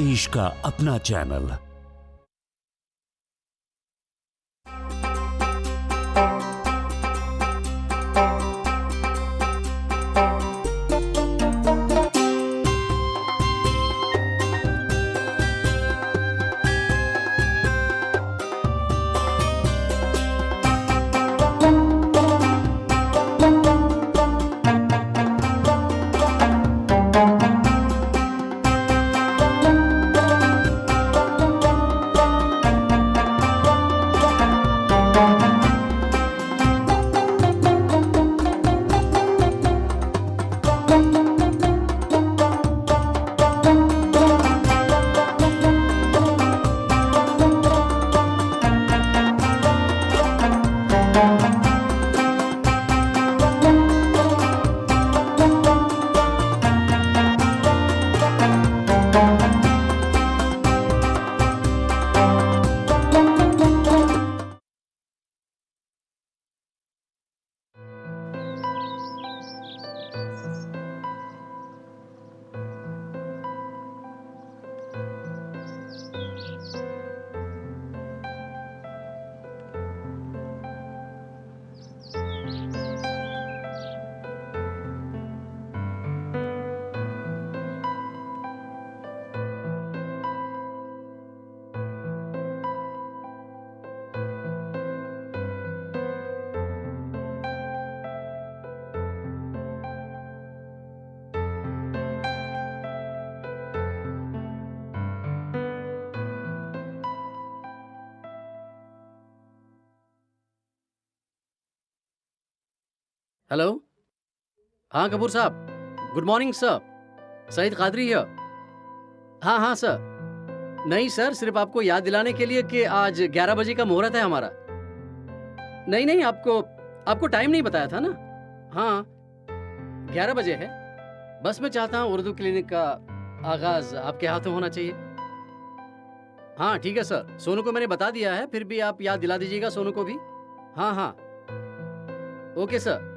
देश का अपना चैनल। हेलो, हाँ कपूर साहब, good morning sir, Saeed Qadri है। हाँ हाँ सर, नहीं सर, सिर्फ आपको याद दिलाने के लिए कि आज 11 बजे का मुहूर्त है हमारा। नहीं नहीं, आपको टाइम नहीं बताया था ना। हाँ 11 बजे है। बस मैं चाहता हूँ उर्दू क्लिनिक का आगाज आपके हाथों होना चाहिए। हाँ ठीक है सर, सोनू को मैंने बता दिया है, फिर भी आप याद दिला दीजिएगा सोनू को भी। हाँ हाँ okay sir,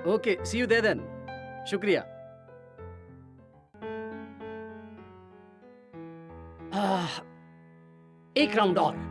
okay see you there then. शुक्रिया। एक राउंड और।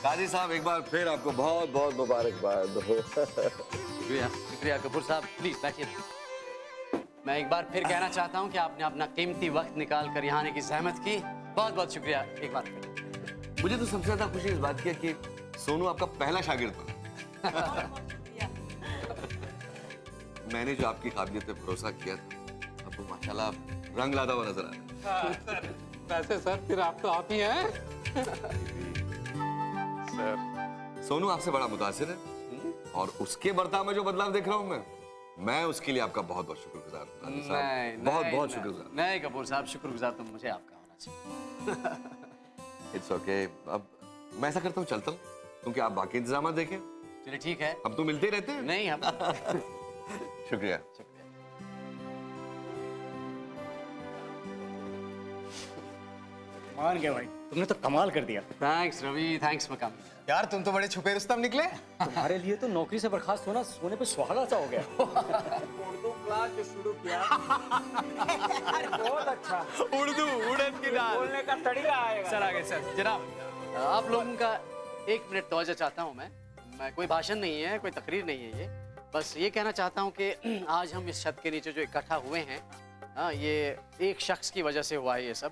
काजी साहब एक बार फिर आपको बहुत बहुत मुबारकबाद। शुक्रिया शुक्रिया कपूर साहब, प्लीज बैठिए। मैं एक बार फिर कहना चाहता हूं कि आपने अपना कीमती वक्त निकाल कर यहाँ आने की जहमत की, बहुत बहुत शुक्रिया एक बार फिर। मुझे तो सबसे ज्यादा खुशी इस बात की है कि सोनू आपका पहला शागिर्द था। मैंने जो आपकी काबिलियत पे भरोसा किया था, अब वो माशाल्लाह रंग लादा हुआ नजर आ रहा है। वैसे सर फिर आप तो आप ही हैं। सर सोनू आपसे बड़ा मुतासिर है और उसके बर्ताव में जो बदलाव देख रहा हूँ मैं उसके लिए आपका बहुत बहुत शुक्रगुजार हूँ। बहुत बहुत शुक्रगुजार। नहीं कपूर साहब, शुक्रगुजार तो मुझे आपका होना चाहिए। It's okay. अब मैं ऐसा करता हूँ, चलता हूँ क्योंकि आप बाकी इंतजाम देखें। चलिए ठीक है। हम तो मिलते ही रहते हैं। नहीं हम शुक्रिया। मान गया भाई, तुमने तो कमाल कर दिया। थैंक्स रवि, थैंक्स मकाम। यार तुम तो बड़े छुपे रुस्तम निकले। तुम्हारे लिए तो नौकरी से बर्खास्त होना सोने पे सुहागा सा हो गया। उर्दू क्लास जो शुरू किया बहुत अच्छा। उर्दू उड़द की दाल बोलने का तरीका आएगा। सर आगे सर। जनाब आप लोगों का 1 मिनट तवज्जो चाहता हूँ मैं कोई भाषण नहीं है, कोई तकरीर नहीं है, ये बस ये कहना चाहता हूँ कि आज हम इस छत के नीचे जो इकट्ठा हुए हैं, हाँ, ये एक शख्स की वजह से हुआ है ये सब।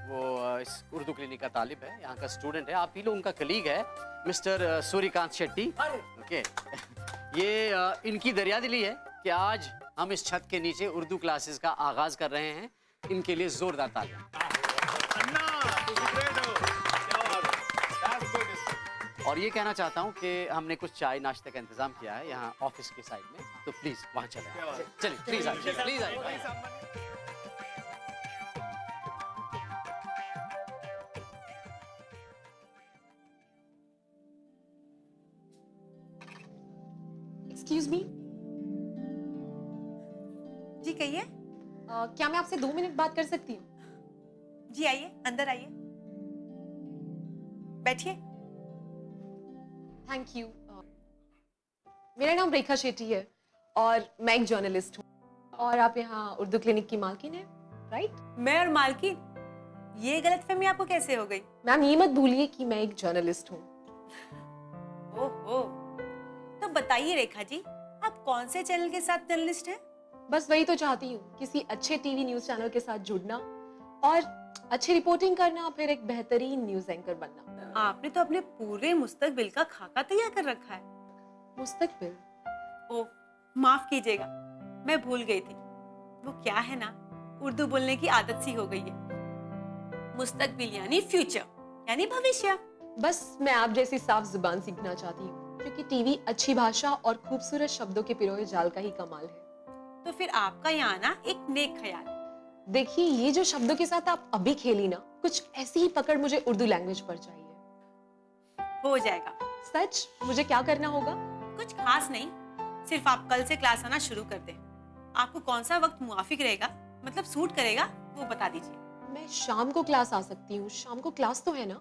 वो इस उर्दू क्लिनिक का तालिब है, यहाँ का स्टूडेंट है, आप ही लोगों का कलीग है, मिस्टर सूर्यकांत शेट्टी। ओके ये इनकी दरियादिली है कि आज हम इस छत के नीचे उर्दू क्लासेस का आगाज कर रहे हैं। इनके लिए जोरदार तालियां। और ये कहना चाहता हूँ कि हमने कुछ चाय नाश्ते का इंतजाम किया है यहाँ ऑफिस के साइड में, तो प्लीज वहाँ चले आइए। चलिए प्लीज आइए, प्लीज आइए। एक्सक्यूज मी, जी कहिए। क्या मैं आपसे 2 मिनट बात कर सकती हूँ? जी आइए, अंदर आइए, बैठिए। Thank you. मेरा नाम रेखा शेट्टी है और मैं एक जर्नलिस्ट हूँ और आप यहाँ उर्दू क्लिनिक की मालकिन है, राइट? मैं और मालकिन, ये गलतफहमी आपको कैसे हो गई? मैम ये मत भूलिए कि मैं एक जर्नलिस्ट हूँ। ओहो, तो बताइए रेखा जी, आप कौन से चैनल के साथ जर्नलिस्ट हैं? बस वही तो चाहती हूँ, किसी अच्छे टीवी न्यूज चैनल के साथ जुड़ना और अच्छी रिपोर्टिंग करना, फिर एक बेहतरीन न्यूज एंकर बनना। आपने तो अपने पूरे मुस्तकबिल का खाका तैयार कर रखा है। मुस्तकबिल? ओह, माफ कीजिएगा, मैं भूल गई थी। वो क्या है ना, उर्दू बोलने की आदत सी हो गई है। मुस्तकबिल यानी फ्यूचर, यानी भविष्य। बस मैं आप जैसी साफ जुबान सीखना चाहती हूँ, क्योंकि टीवी अच्छी भाषा और खूबसूरत शब्दों के पिरोए जाल का ही कमाल है। तो फिर आपका यहाँ ना एक नेक ख्याल है। देखिए, ये जो शब्दों के साथ आप अभी खेली ना, कुछ ऐसी ही पकड़ मुझे उर्दू लैंग्वेज पर चाहिए। हो जाएगा। सच? मुझे क्या करना होगा? कुछ खास नहीं, सिर्फ आप कल से क्लास आना शुरू कर दें। आपको कौन सा वक्त मुआफिक रहेगा, मतलब सूट करेगा, वो बता दीजिए। मैं शाम को क्लास आ सकती हूँ? शाम को क्लास तो है ना?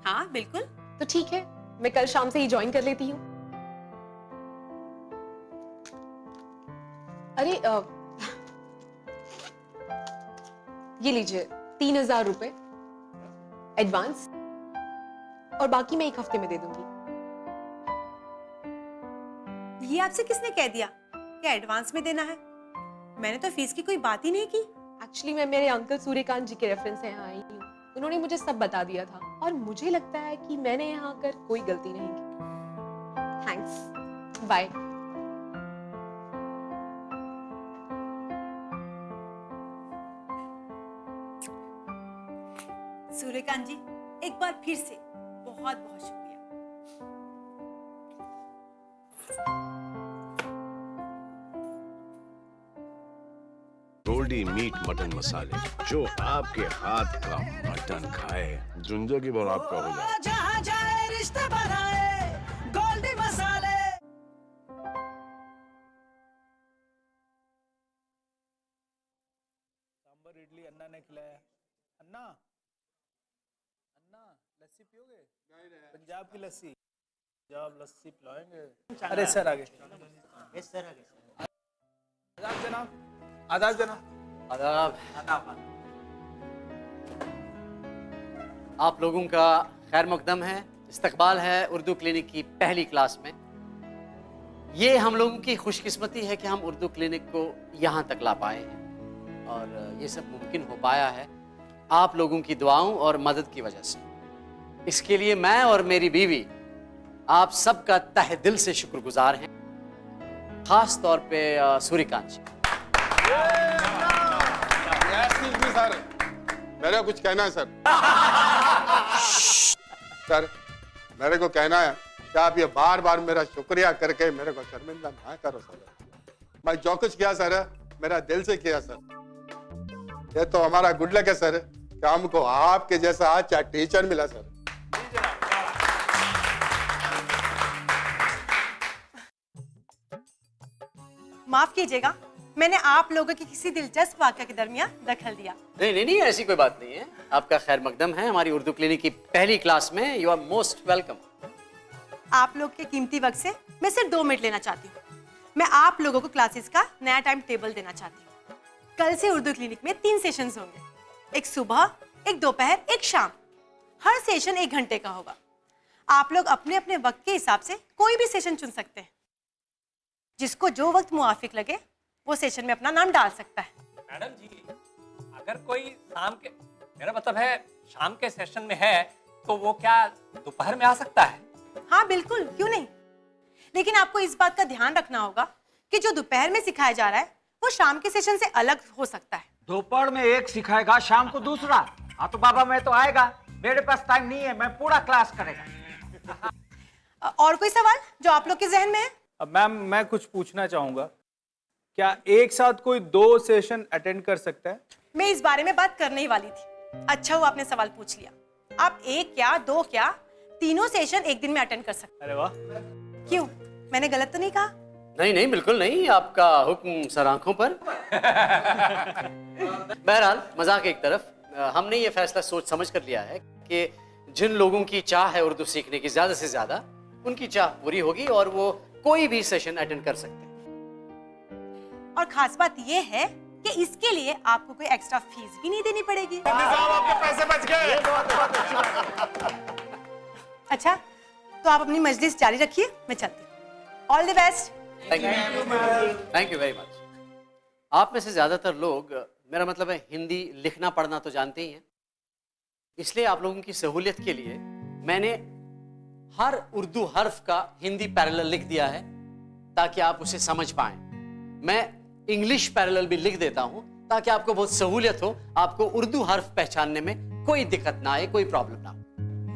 हाँ बिल्कुल। तो ठीक है, मैं कल शाम से ही ज्वाइन कर लेती हूँ। अरे ये लीजिए 3000 रुपए एडवांस, और बाकी मैं 1 हफ्ते में दे दूंगी। ये आपसे किसने कह दिया कि एडवांस में देना है? मैंने तो फीस की कोई बात ही नहीं की। एक्चुअली मैं मेरे अंकल सूर्यकांत जी के रेफरेंस से यहाँ आई हूँ, उन्होंने मुझे सब बता दिया था और मुझे लगता है कि मैंने यहाँ आकर कोई गलती नहीं की। Thanks, bye. सूर्यकांत जी, एक बार फिर से बहुत बहुत शुक्रिया। गोल्डी मीट मटन मसाले, जो आपके हाथ का मटन खाए जिंदगी भर आपका हो जाए। जहाँ जाए रिश्ते बनाए गोल्डी मसाले। सांबर इडली अन्ना ने खिलाया। अन्ना, अन्ना लस्सी पियोगे? पंजाब की लस्सी, पंजाब लस्सी पिलाएंगे। अरे सर आगे। सर आगे। आदाब जनाब। आदाब जनाब। आदाब। आप लोगों का खैर मकदम है, इस्तकबाल है उर्दू क्लिनिक की पहली क्लास में। ये हम लोगों की खुशकिस्मती है कि हम उर्दू क्लिनिक को यहाँ तक ला पाए हैं, और ये सब मुमकिन हो पाया है आप लोगों की दुआओं और मदद की वजह से। इसके लिए मैं और मेरी बीवी आप सबका तहे दिल से शुक्रगुजार हैं, खास तौर पे सूर्यकांत जी। सर, मेरे को कुछ कहना है सर। सर, मेरे को कहना है कि आप ये बार बार मेरा शुक्रिया करके मेरे को शर्मिंदा ना करो सर। मैं जो कुछ किया सर, मेरा दिल से किया सर। ये तो हमारा गुड लक है सर कि हमको आपके जैसा अच्छा टीचर मिला सर। माफ कीजिएगा, मैंने आप लोगों की किसी दिलचस्प वाक़या के दरमियान दखल दिया। नहीं, ऐसी कोई बात नहीं है। आपका खैर मकदम है हमारी उर्दू क्लिनिक की पहली क्लास में। You are most welcome. आप लोग के कीमती वक्त से मैं सिर्फ 2 मिनट लेना चाहती हूँ। मैं आप लोगों को क्लासेस का नया टाइम टेबल देना चाहती हूँ। कल से उर्दू क्लिनिक में 3 सेशंस होंगे, एक सुबह, एक दोपहर, एक शाम। हर सेशन 1 घंटे का होगा। आप लोग अपने अपने वक्त के हिसाब से कोई भी सेशन चुन सकते हैं। जिसको जो वक्त मुआफिक लगे वो सेशन में अपना नाम डाल सकता है। मैडम जी, अगर कोई शाम के, मेरा मतलब है शाम के सेशन में है, तो वो क्या दोपहर में आ सकता है? हाँ बिल्कुल, क्यों नहीं। लेकिन आपको इस बात का ध्यान रखना होगा कि जो दोपहर में सिखाया जा रहा है वो शाम के सेशन से अलग हो सकता है। दोपहर में एक सिखाएगा, शाम को दूसरा। हाँ तो बाबा मैं तो आएगा, मेरे पास टाइम नहीं है, मैं पूरा क्लास करेगा। और कोई सवाल जो आप लोग के जहन में है? अब मैम मैं कुछ पूछना चाहूंगा, क्या एक साथ कोई 2 सेशन अटेंड कर सकता है? मैं इस बारे में बात करने ही वाली थी। अच्छा हुआ आपने सवाल पूछ लिया। आप 1 क्या 2 क्या तीनों सेशन एक दिन में अटेंड कर सकते अरे वाह। हैं। क्यों, मैंने गलत तो नहीं कहा? नहीं नहीं, बिल्कुल नहीं, आपका हुक्म सर आंखों पर। बहरहाल मजाक एक तरफ, हमने ये फैसला सोच समझ कर लिया है कि जिन लोगों की चाह है उर्दू सीखने की ज्यादा से ज्यादा, उनकी चाह पूरी होगी और वो कोई भी सेशन अटेंड कर सकते हैं। और खास बात ये है कि इसके लिए आपको कोई एक्स्ट्रा फीस भी नहीं देनी पड़ेगी। आपके पैसे बच गए। अच्छा, तो आप अपनी मजलिस जारी रखिए, मैं चलती हूँ। All the best. Thank you very much. आप में से ज्यादातर लोग, मेरा मतलब है हिंदी लिखना पढ़ना तो जानते ही हैं, इसलिए आप लोगों की सहूलियत के लिए मैंने हर उर्दू हर्फ का हिंदी पैरेलल लिख दिया है ताकि आप उसे समझ पाएं। मैं इंग्लिश पैरेलल भी लिख देता हूं ताकि आपको बहुत सहूलियत हो, आपको उर्दू हर्फ पहचानने में कोई दिक्कत ना आए, कोई प्रॉब्लम ना हो।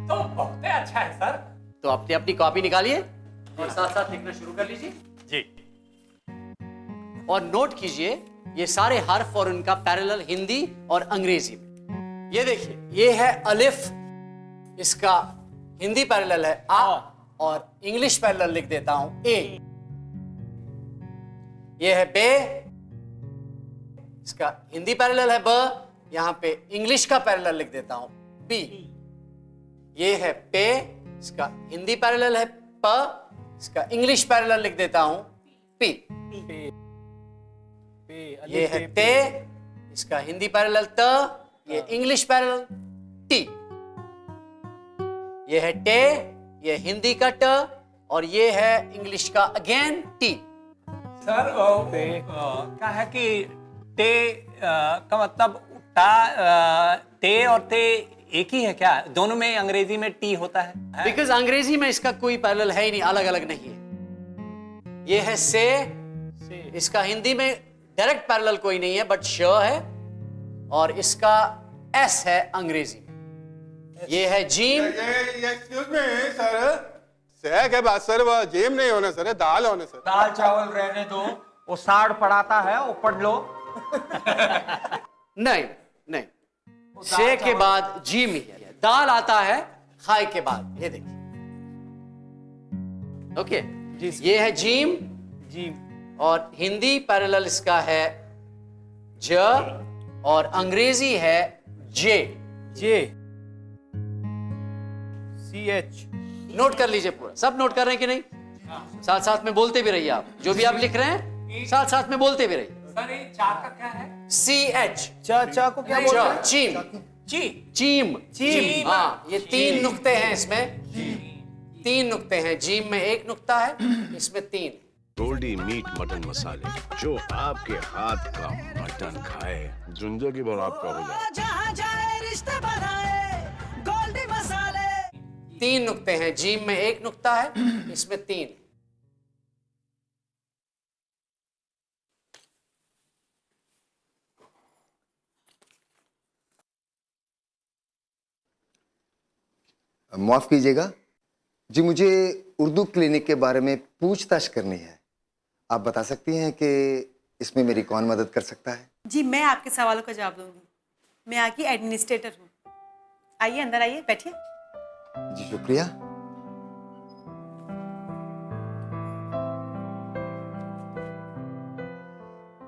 तो बहुत ही अच्छा है सर। तो अपनी अपनी कॉपी निकालिए और साथ साथ लिखना शुरू कर लीजिए जी। और नोट कीजिए ये सारे हर्फ और उनका पैरेलल हिंदी और अंग्रेजी में। ये देखिए, ये है अलिफ, इसका हिंदी पैरेलल है आ, और इंग्लिश पैरेलल लिख देता हूं ए। ये है बे, इसका हिंदी पैरेलल है ब, यहां पे इंग्लिश का पैरेलल लिख देता हूं बी। ये है पे, इसका हिंदी पैरेलल है प, इसका इंग्लिश पैरेलल लिख देता हूं पी। ये है ते, इसका हिंदी पैरेलल त, ये इंग्लिश पैरेलल टी। ये है टे, ये हिंदी का ट, और ये है इंग्लिश का अगेन टी। सर क्या है कि टे का मतलब ते और ते एक ही है क्या? दोनों में अंग्रेजी में टी होता है? बिकॉज अंग्रेजी में इसका कोई पैरेलल है ही नहीं, अलग अलग नहीं है। ये है से, इसका हिंदी में डायरेक्ट पैरेलल कोई नहीं है बट श है, और इसका एस है अंग्रेजी में। ये है जीम। एक्सक्यूज मी सर, से के बाद सर वो जेम नहीं होना सर, दाल होने सर। दाल चावल रहने दो, वो साड़ पढ़ाता है, वो पढ़ लो। नहीं नहीं, से के बाद जीम ही है। दाल आता है खाए के बाद, ये देखिए। ओके, ये है जीम जी। और हिंदी पैरेलल इसका है ज, और अंग्रेजी है जे। जे CH। नोट कर लीजिए पूरा, सब नोट कर रहे हैं कि नहीं? साथ साथ में बोलते भी रहिए, आप जो भी आप लिख रहे हैं साथ साथ में बोलते भी रहिए। सर ये चार का क्या है? CH, चा को क्या बोलते हैं? चीम, जी। चीम, चीम। हाँ, ये 3 नुक्ते हैं इसमें, 3 नुक्ते हैं। जीम में 1 नुक्ता है, इसमें 3। गोल्डी मीट मटन मसाले, जो आपके हाथ का मटन खाए जिंदगी भर आपका हो जाए। जहाँ जाए रिश्ते बनाए गोल्डी मसाले। 3 नुक्ते हैं, जीम में 1 नुक्ता है, इसमें 3। माफ कीजिएगा जी, मुझे उर्दू क्लिनिक के बारे में पूछताछ करनी है। आप बता सकती हैं कि इसमें मेरी कौन मदद कर सकता है? जी, मैं आपके सवालों का जवाब दूंगी। मैं यहाँ की एडमिनिस्ट्रेटर हूँ। आइए, अंदर आइए, बैठिए। जी शुक्रिया।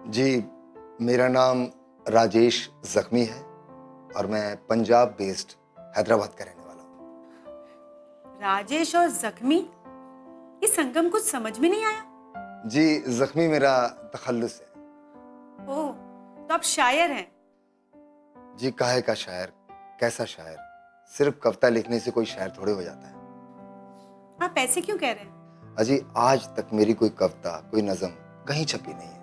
जी, मेरा नाम राजेश जख्मी है और मैं पंजाब बेस्ड हैदराबाद का रहने वाला हूँ। राजेश और जख्मी, ये संगम कुछ समझ में नहीं आया। जी, जख्मी मेरा तखल्लुस है। ओह, तो आप शायर हैं? जी, काहे का शायर, कैसा शायर? सिर्फ कविता लिखने से कोई शायर थोड़े हो जाता है। आप ऐसे क्यों कह रहे हैं? अजी, आज तक मेरी कोई कविता, कोई नज़म कहीं छपी नहीं है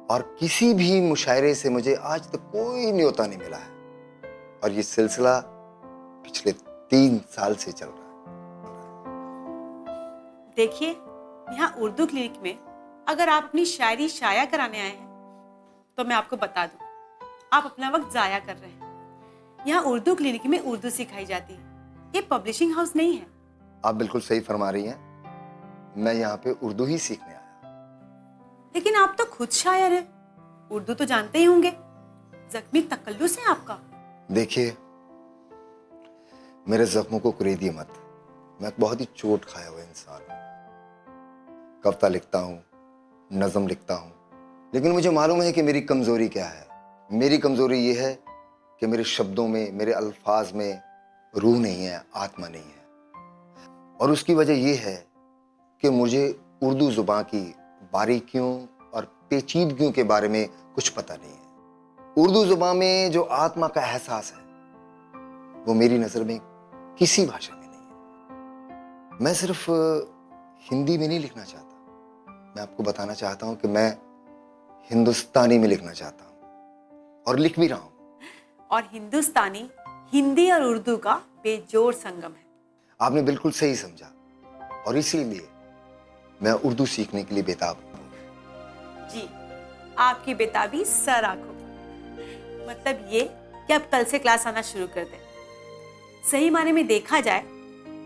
और किसी भी मुशायरे से मुझे आज तक कोई न्योता नहीं मिला है और ये सिलसिला पिछले 3 साल से चल रहा है। देखिए, यहाँ उर्दू क्लिनिक में अगर आप अपनी शायरी शाया कराने आए हैं तो मैं आपको बता दूं, आप अपना वक्त जाया कर रहे हैं। यहाँ उर्दू क्लिनिक में उर्दू सिखाई जाती है। ये पब्लिशिंग हाउस नहीं है। आप बिल्कुल सही फरमा रही हैं। मैं यहाँ पे उर्दू ही सीखने आया। लेकिन आप तो खुद शायर हैं, उर्दू तो जानते ही होंगे। जख्मी तकल्लुस है आपका। देखिए, मेरे जख्मों को कुरेदिए मत। मैं एक बहुत ही चोट खाया हुआ इंसान हूँ। कविता लिखता हूँ, नज़म लिखता हूँ, लेकिन मुझे मालूम है कि मेरी कमज़ोरी क्या है। मेरी कमज़ोरी ये है कि मेरे शब्दों में, मेरे अल्फाज में रूह नहीं है, आत्मा नहीं है। और उसकी वजह ये है कि मुझे उर्दू ज़ुबान की बारीकियों और पेचीदगियों के बारे में कुछ पता नहीं है। उर्दू ज़ुबान में जो आत्मा का एहसास है वो मेरी नज़र में किसी भाषा में नहीं है। मैं सिर्फ हिंदी में नहीं लिखना चाहता, मैं आपको बताना चाहता हूं कि मैं हिंदुस्तानी में लिखना चाहता हूं और लिख भी रहा हूं। और हिंदुस्तानी हिंदी और उर्दू का बेजोड़ संगम है। आपने बिल्कुल सही समझा और इसीलिए मैं उर्दू सीखने के लिए बेताब हूं। जी, आपकी बेताबी सर आंखों। मतलब ये कि अब कल से क्लास आना शुरू कर दें। सही माने में देखा जाए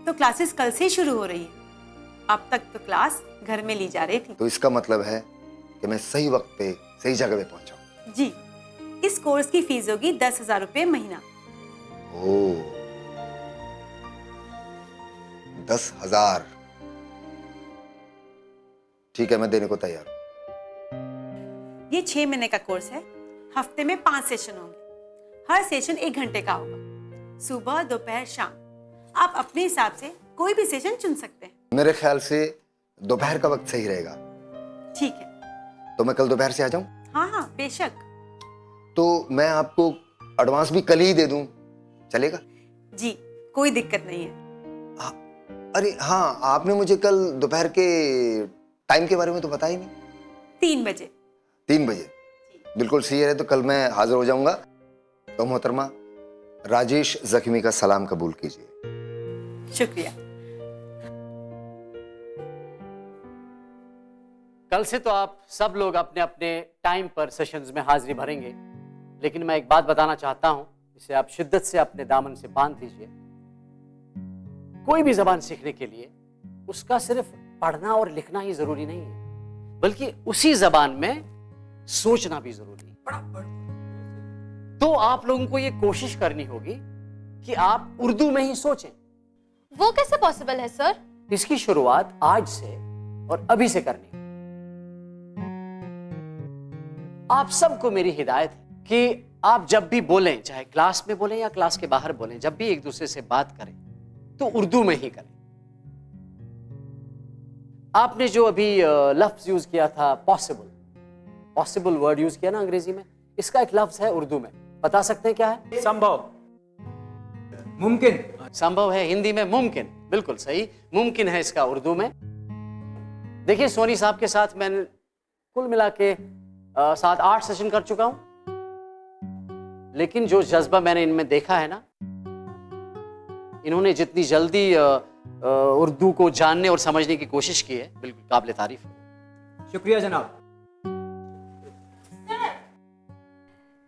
तो क्लासेस कल से ही शुरू हो रही है। अब तक तो क्लास घर में ली जा रही थी। तो इसका मतलब है कि मैं सही वक्त पे सही जगह पे पहुंचा हूं। जी, इस कोर्स की फीस होगी 10,000 रुपये महीना। ओह, 10,000। ठीक है, मैं देने को तैयार हूं। ये 6 महीने का कोर्स है। हफ्ते में 5 सेशन होंगे। हर सेशन 1 घंटे का होगा। सुबह, दोपहर, शाम। आप अपने हिसाब से कोई भी सेशन चुन सकते हैं। मेरे ख्याल से दोपहर का वक्त सही रहेगा। ठीक है। तो मैं कल दोपहर से आ जाऊं? हाँ हाँ, बेशक। तो मैं आपको एडवांस भी कल ही दे दूं, चलेगा? जी, कोई दिक्कत नहीं है। अरे हाँ, आपने मुझे कल दोपहर के टाइम के बारे में तो बताया ही नहीं। 3 बजे। 3 बजे बिल्कुल सही है। तो कल मैं हाजिर हो जाऊंगा। तो मोहतरमा, राजेश जख्मी का सलाम कबूल कीजिए। शुक्रिया। कल से तो आप सब लोग अपने अपने टाइम पर सेशंस में हाजिरी भरेंगे, लेकिन मैं एक बात बताना चाहता हूं, इसे आप शिद्दत से अपने दामन से बांध लीजिए। कोई भी जबान सीखने के लिए उसका सिर्फ पढ़ना और लिखना ही जरूरी नहीं है, बल्कि उसी जबान में सोचना भी जरूरी है। तो आप लोगों को यह कोशिश करनी होगी कि आप उर्दू में ही सोचें। वो कैसे पॉसिबल है सर? इसकी शुरुआत आज से और अभी से करनी है। आप सबको मेरी हिदायत है कि आप जब भी बोलें, चाहे क्लास में बोलें या क्लास के बाहर बोलें, जब भी एक दूसरे से बात करें तो उर्दू में ही करें। आपने जो अभी लफ्ज यूज किया था, पॉसिबल वर्ड यूज किया ना अंग्रेजी में, इसका एक लफ्ज है उर्दू में, बता सकते हैं क्या है? संभव, मुमकिन। संभव है हिंदी में, मुमकिन, बिल्कुल सही, मुमकिन है इसका उर्दू में। देखिए, सोनी साहब के साथ मैंने कुल मिला के 7-8 सेशन कर चुका हूं, लेकिन जो जज्बा मैंने इनमें देखा है ना, इन्होंने जितनी जल्दी उर्दू को जानने और समझने की कोशिश की है, बिल्कुल काबिल तारीफ है। शुक्रिया जनाब।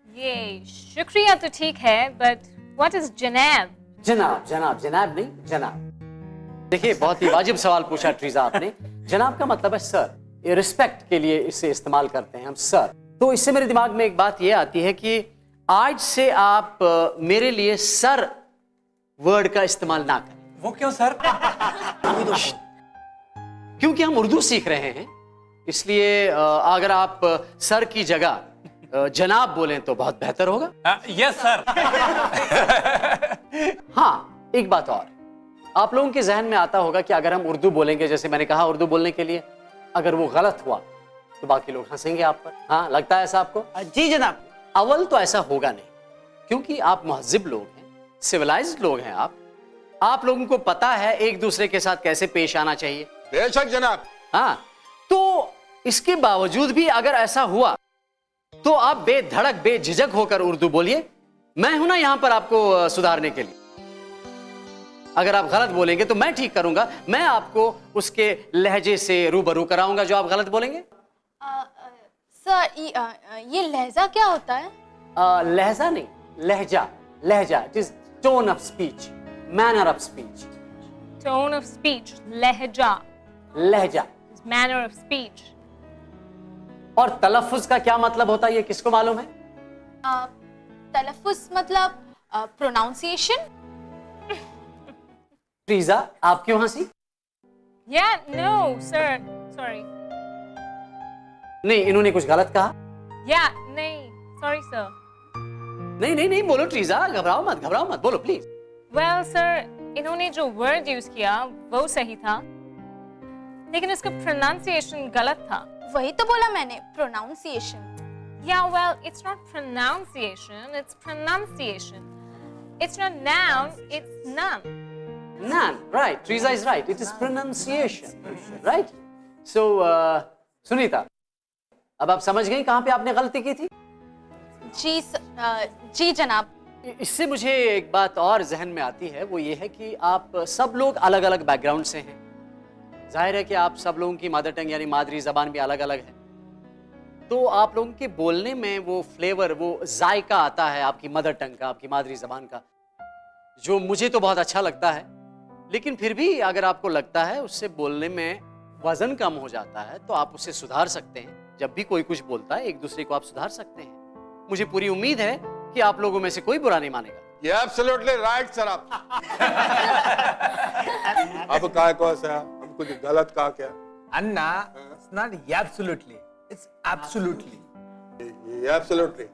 ये शुक्रिया तो ठीक है, बट व्हाट इज जनाब? जनाब, जनाब, जनाब नहीं, जनाब। देखिए, बहुत ही वाजिब सवाल पूछा ट्रीजा आपने। जनाब का मतलब है सर। ये रिस्पेक्ट के लिए इसे इस्तेमाल करते हैं हम, सर। तो इससे मेरे दिमाग में एक बात ये आती है कि आज से आप मेरे लिए सर वर्ड का इस्तेमाल ना करें। वो क्यों सर? क्योंकि हम उर्दू सीख रहे हैं, इसलिए अगर आप सर की जगह जनाब बोलें तो बहुत बेहतर होगा। Yes sir. हाँ, एक बात और, आप लोगों के जहन में आता होगा कि अगर हम उर्दू बोलेंगे, जैसे मैंने कहा उर्दू बोलने के लिए, अगर वो गलत हुआ तो बाकी लोग हंसेंगे आप पर। हाँ, लगता है ऐसा आपको? जी जनाब। अव्वल तो ऐसा होगा नहीं, क्योंकि आप महजिब लोग हैं, सिविलाइज्ड लोग हैं। आप लोगों को पता है एक दूसरे के साथ कैसे पेश आना चाहिए। बेशक जनाब। हाँ, तो इसके बावजूद भी अगर ऐसा हुआ तो आप बेधड़क बेझिझक होकर उर्दू बोलिए। मैं हूं ना यहां पर आपको सुधारने के लिए। अगर आप गलत बोलेंगे तो मैं ठीक करूंगा, मैं आपको उसके लहजे से रूबरू कराऊंगा जो आप गलत बोलेंगे। सर, ये लहजा क्या होता है? लहजा नहीं, लहजा। लहजा, it is tone of speech, manner of speech. Tone of speech, लहजा, लहजा. manner of speech. और तलफ्फुज का क्या मतलब होता है, ये किसको मालूम है? तलफ्फुज मतलब pronunciation? प्रीजा, आप क्यों हंसी? Yeah, no, sir. Sorry. नहीं, इन्होंने कुछ गलत कहा? Yeah, नहीं, sorry, sir. नहीं नहीं नहीं, बोलो ट्रीजा, घबराओ मत, बोलो प्लीज. Well, sir, इन्होंने जो word use किया वो सही था, लेकिन उसका pronunciation गलत था. वही तो बोला मैंने, pronunciation. Yeah, well, it's not pronunciation, it's pronunciation. It's not noun, it's none. None, right. Teresa is right. It is pronunciation, right? So, Sunita, अब आप समझ गई कहाँ पे आपने गलती की थी? जी जनाब. इससे मुझे एक बात और जहन में आती है, वो ये है कि आप सब लोग अलग अलग बैकग्राउंड से हैं. जाहिर है कि आप सब लोगों की मदर टंग यानी मादरी जबान भी अलग अलग है, तो आप लोगों के बोलने में वो फ्लेवर, वो जायका आता है आपकी मदर टंग का, आपकी मादरी जबान का, जो मुझे तो बहुत अच्छा लगता है. लेकिन फिर भी अगर आपको लगता है उससे बोलने में वजन कम हो जाता है, तो आप उसे सुधार सकते हैं. जब भी कोई कुछ बोलता है, एक दूसरे को आप सुधार सकते हैं. मुझे पूरी उम्मीद है कि आप लोगों में से कोई बुरा नहीं मानेगा. ये एब्सोल्युटली राइट सर. आप अब काय को सर, हम कुछ गलत कहा क्या? अन्ना, it's not absolutely, it's absolutely. ये एब्सोल्युटली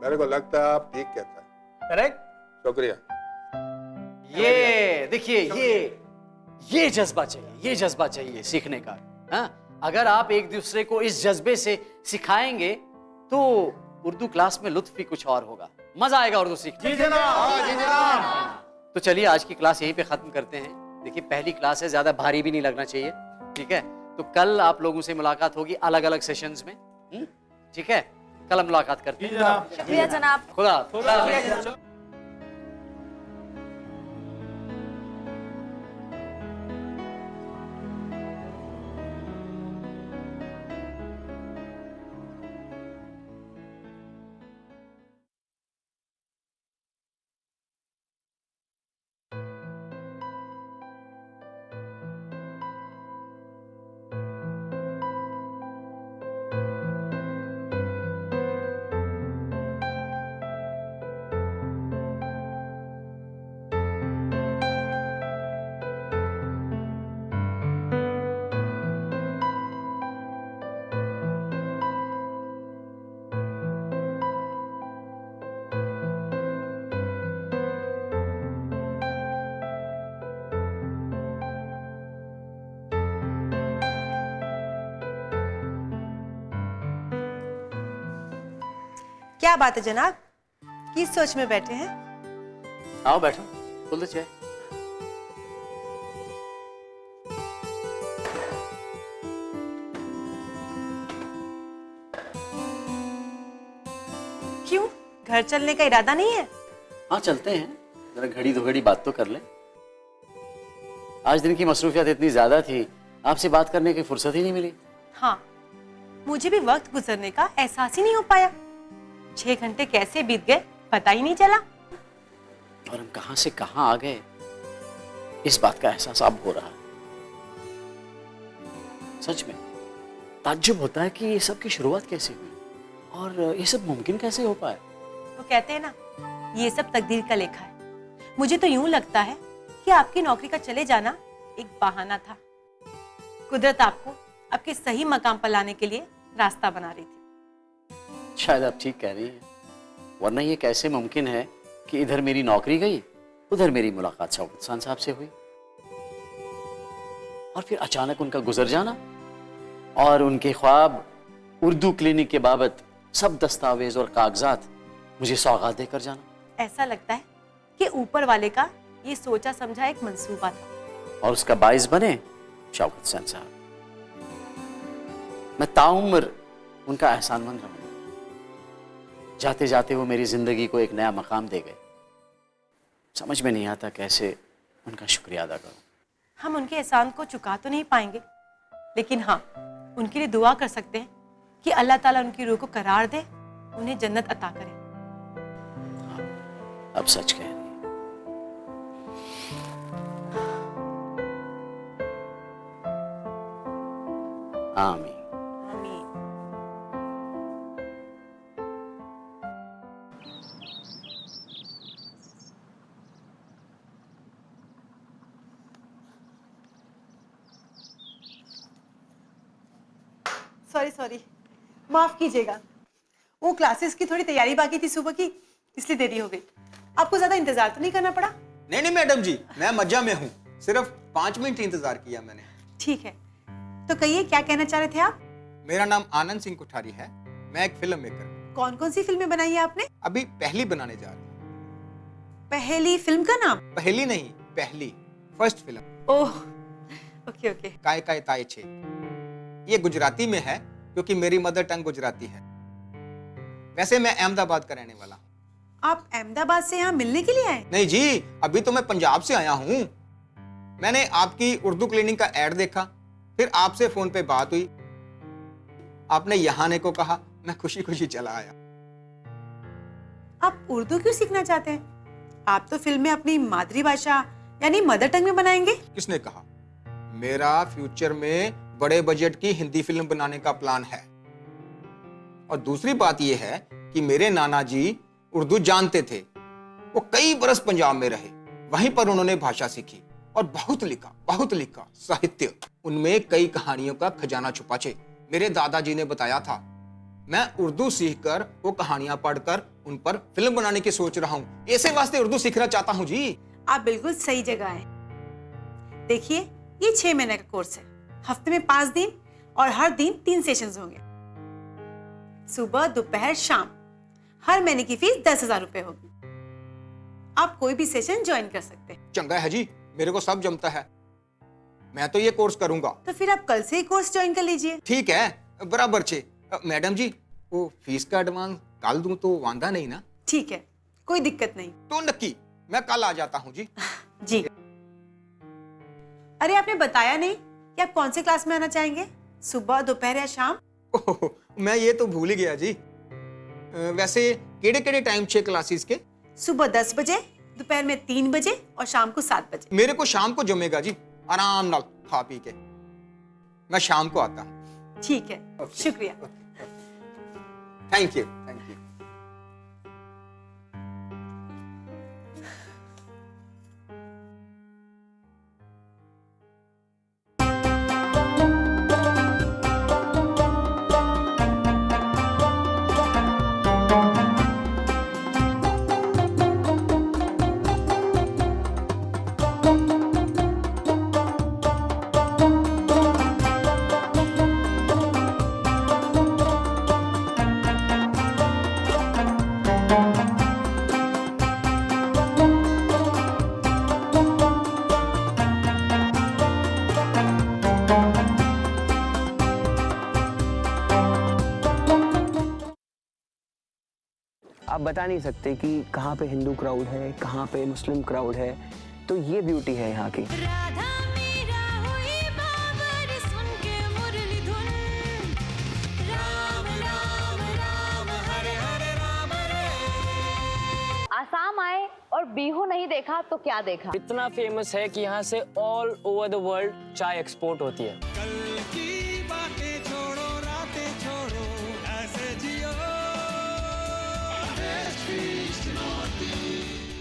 मेरे को लगता है आप ठीक कहता है. Correct? शुक्रिया. ये देखिए, ये जज्बा चाहिए सीखने का. हाँ, अगर आप एक दूसरे को इस जज्बे से सिखाएंगे तो उर्दू क्लास में लुत्फ ही कुछ और होगा, मजा आएगा उर्दू सीखने. जी जनाब. तो चलिए आज की क्लास यहीं पे खत्म करते हैं. देखिए पहली क्लास है, ज्यादा भारी भी नहीं लगना चाहिए, ठीक है? तो कल आप लोगों से मुलाकात होगी अलग अलग सेशंस में, ठीक है? कल मुलाकात करते हैं. शुक्रिया जनाब. खुदा. क्या बात है जनाब, किस सोच में बैठे हैं? आओ बैठो, खुल दो चाय. क्यों, घर चलने का इरादा नहीं है? हाँ चलते हैं, जरा घड़ी दो घड़ी बात तो कर ले. आज दिन की मसरूफियत इतनी ज्यादा थी, आपसे बात करने की फुर्सत ही नहीं मिली. हाँ, मुझे भी वक्त गुजरने का एहसास ही नहीं हो पाया. 6 घंटे कैसे बीत गए पता ही नहीं चला. और हम कहां से कहां आ गए, इस बात का एहसास अब हो रहा है. सच में ताज्जुब होता है कि ये सब की शुरुआत कैसे हुई और ये सब मुमकिन कैसे हो पाया. वो कहते हैं ना, ये सब तकदीर का लेखा है. मुझे तो यूं लगता है कि आपकी नौकरी का चले जाना एक बहाना था. कुदरत आपको आपके सही मकाम पर लाने के लिए रास्ता बना रही थी. शायद आप ठीक कह रही हैं, वरना ये कैसे मुमकिन है कि इधर मेरी नौकरी गई, उधर मेरी मुलाकात शौकत खान साहब से हुई, और फिर अचानक उनका गुजर जाना और उनके ख्वाब उर्दू क्लिनिक के बाबत सब दस्तावेज और कागजात मुझे सौगात देकर जाना. ऐसा लगता है कि ऊपर वाले का ये सोचा समझा एक मंसूबा था और उसका बाइस बने शौकत खान साहब. मैं ताउम्र उनका एहसानमंद रहूंगा. जाते जाते वो मेरी जिंदगी को एक नया मकाम दे गए. समझ में नहीं आता कैसे उनका शुक्रिया अदा करूं. हम उनके एहसान को चुका तो नहीं पाएंगे, लेकिन हाँ, उनके लिए दुआ कर सकते हैं कि अल्लाह ताला उनकी रूह को करार दे, उन्हें जन्नत अता करे. अब सच कह रही है। आमीन। सॉरी सॉरी, माफ कीजिएगा, वो क्लासेस की थोड़ी तैयारी बाकी थी सुबह की, इसलिए देरी हो गई। आपको ज्यादा इंतजार तो नहीं करना पड़ा? नहीं नहीं मैडम जी, मैं मजा में हूँ, सिर्फ 5 मिनट इंतजार किया मैंने। ठीक है, तो कहिए क्या कहना चाह रहे थे आप? मेरा नाम आनंद सिंह कोठारी है, मैं एक फिल्म मेकर हूँ। कौन कौन सी फिल्में बनाई है आपने? अभी पहली बनाने जा रहा हूँ। पहली फिल्म का नाम? पहली नहीं, पहली, फर्स्ट फिल्म। ओह, ओके ओके। काय काय ताए छे, ये गुजराती में है क्योंकि मेरी मदर टंग गुजराती है। वैसे मैं अहमदाबाद का रहने वाला हूँ। आप अहमदाबाद से यहाँ मिलने के लिए आए? नहीं जी, अभी तो मैं पंजाब से आया हूँ। मैंने आपकी उर्दू क्लिनिक का एड देखा, फिर आपसे फोन पे बात हुई, आपने यहाँ आने को कहा, मैं खुशी खुशी चला आया। आप उर्दू क्यों सीखना चाहते हैं? आप तो फिल्में अपनी मातृभाषा यानी मदर टंग में बनाएंगे। किसने कहा? मेरा फ्यूचर में बड़े बजट की हिंदी फिल्म बनाने का प्लान है। और दूसरी बात यह है कि मेरे नाना जी उर्दू जानते थे, वो कई बरस पंजाब में रहे, वहीं पर उन्होंने भाषा सीखी और बहुत लिखा साहित्य। उनमें कई कहानियों का खजाना छुपा छे। मेरे दादाजी ने बताया था। मैं उर्दू सीखकर, वो कहानियां पढ़कर उन पर फिल्म बनाने की सोच रहा हूँ। ऐसे वास्ते उर्दू सीखना चाहता हूँ जी। आप बिल्कुल सही जगह हैं। देखिए, ये 6 महीने का कोर्स है, हफ्ते में 5 दिन और हर दिन 3 सेशंस होंगे, सुबह दोपहर शाम। हर महीने की फीस 10,000 रुपए होगी। आप कोई भी सेशन ज्वाइन कर सकते हैं। चंगा है जी, मेरे को सब जमता है, मैं तो ये कोर्स करूंगा। तो फिर आप कल से ही कोर्स ज्वाइन कर लीजिए। ठीक है, बराबर छे। मैडम जी, वो फीस का एडवांस कल दूं तो वांदा नहीं ना? ठीक है, कोई दिक्कत नहीं। तो नक्की मैं कल आ जाता हूँ जी। जी। अरे आपने बताया नहीं कि आप कौन से क्लास में आना चाहेंगे, सुबह दोपहर या शाम? ओह, मैं ये तो भूल ही गया जी। वैसे केड़े टाइम 6 क्लासेस के? सुबह 10 बजे, दोपहर में 3 बजे और शाम को 7 बजे। मेरे को शाम को जमेगा जी, आराम नाल खा पी के। मैं शाम को आता हूँ। ठीक है, शुक्रिया। Thank you. आप बता नहीं सकते कि कहाँ पे हिंदू क्राउड है, कहाँ पे मुस्लिम क्राउड है, तो ये ब्यूटी है यहाँ की। आसाम आए और बिहू नहीं देखा तो क्या देखा? इतना फेमस है कि यहाँ से ऑल ओवर द वर्ल्ड चाय एक्सपोर्ट होती है। कल की बातें छोड़ो, रातें छोड़ो, ऐसे जियो।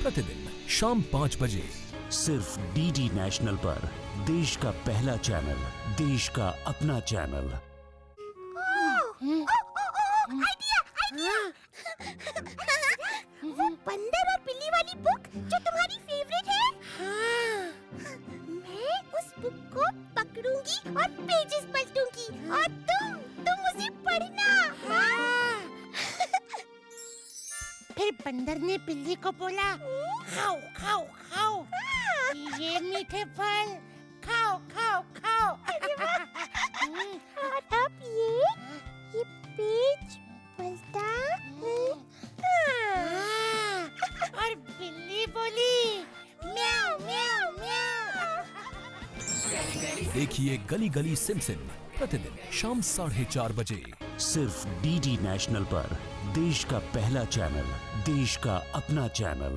प्रतिदिन शाम 5 बजे सिर्फ डीडी नेशनल पर, देश का पहला चैनल, देश का अपना चैनल। वो बंदर और बिल्ली वाली बुक जो तुम्हारी फेवरेट है? हाँ। मैं उस बुक को पकड़ूंगी और पेजेस पलटूंगी और तुम उसे पढ़ना। हाँ। फिर बंदर ने बिल्ली को बोला, खाओ खाओ खाओ, ये मीठे फल खाओ खाओ खाओ। और अब ये पेज पलटा। और बिल्ली बोली, म्याऊ म्याऊ म्याऊ। देखिए गली गली सिमसिम प्रतिदिन शाम 4:30 बजे सिर्फ डीडी नेशनल पर, देश का पहला चैनल, देश का अपना चैनल।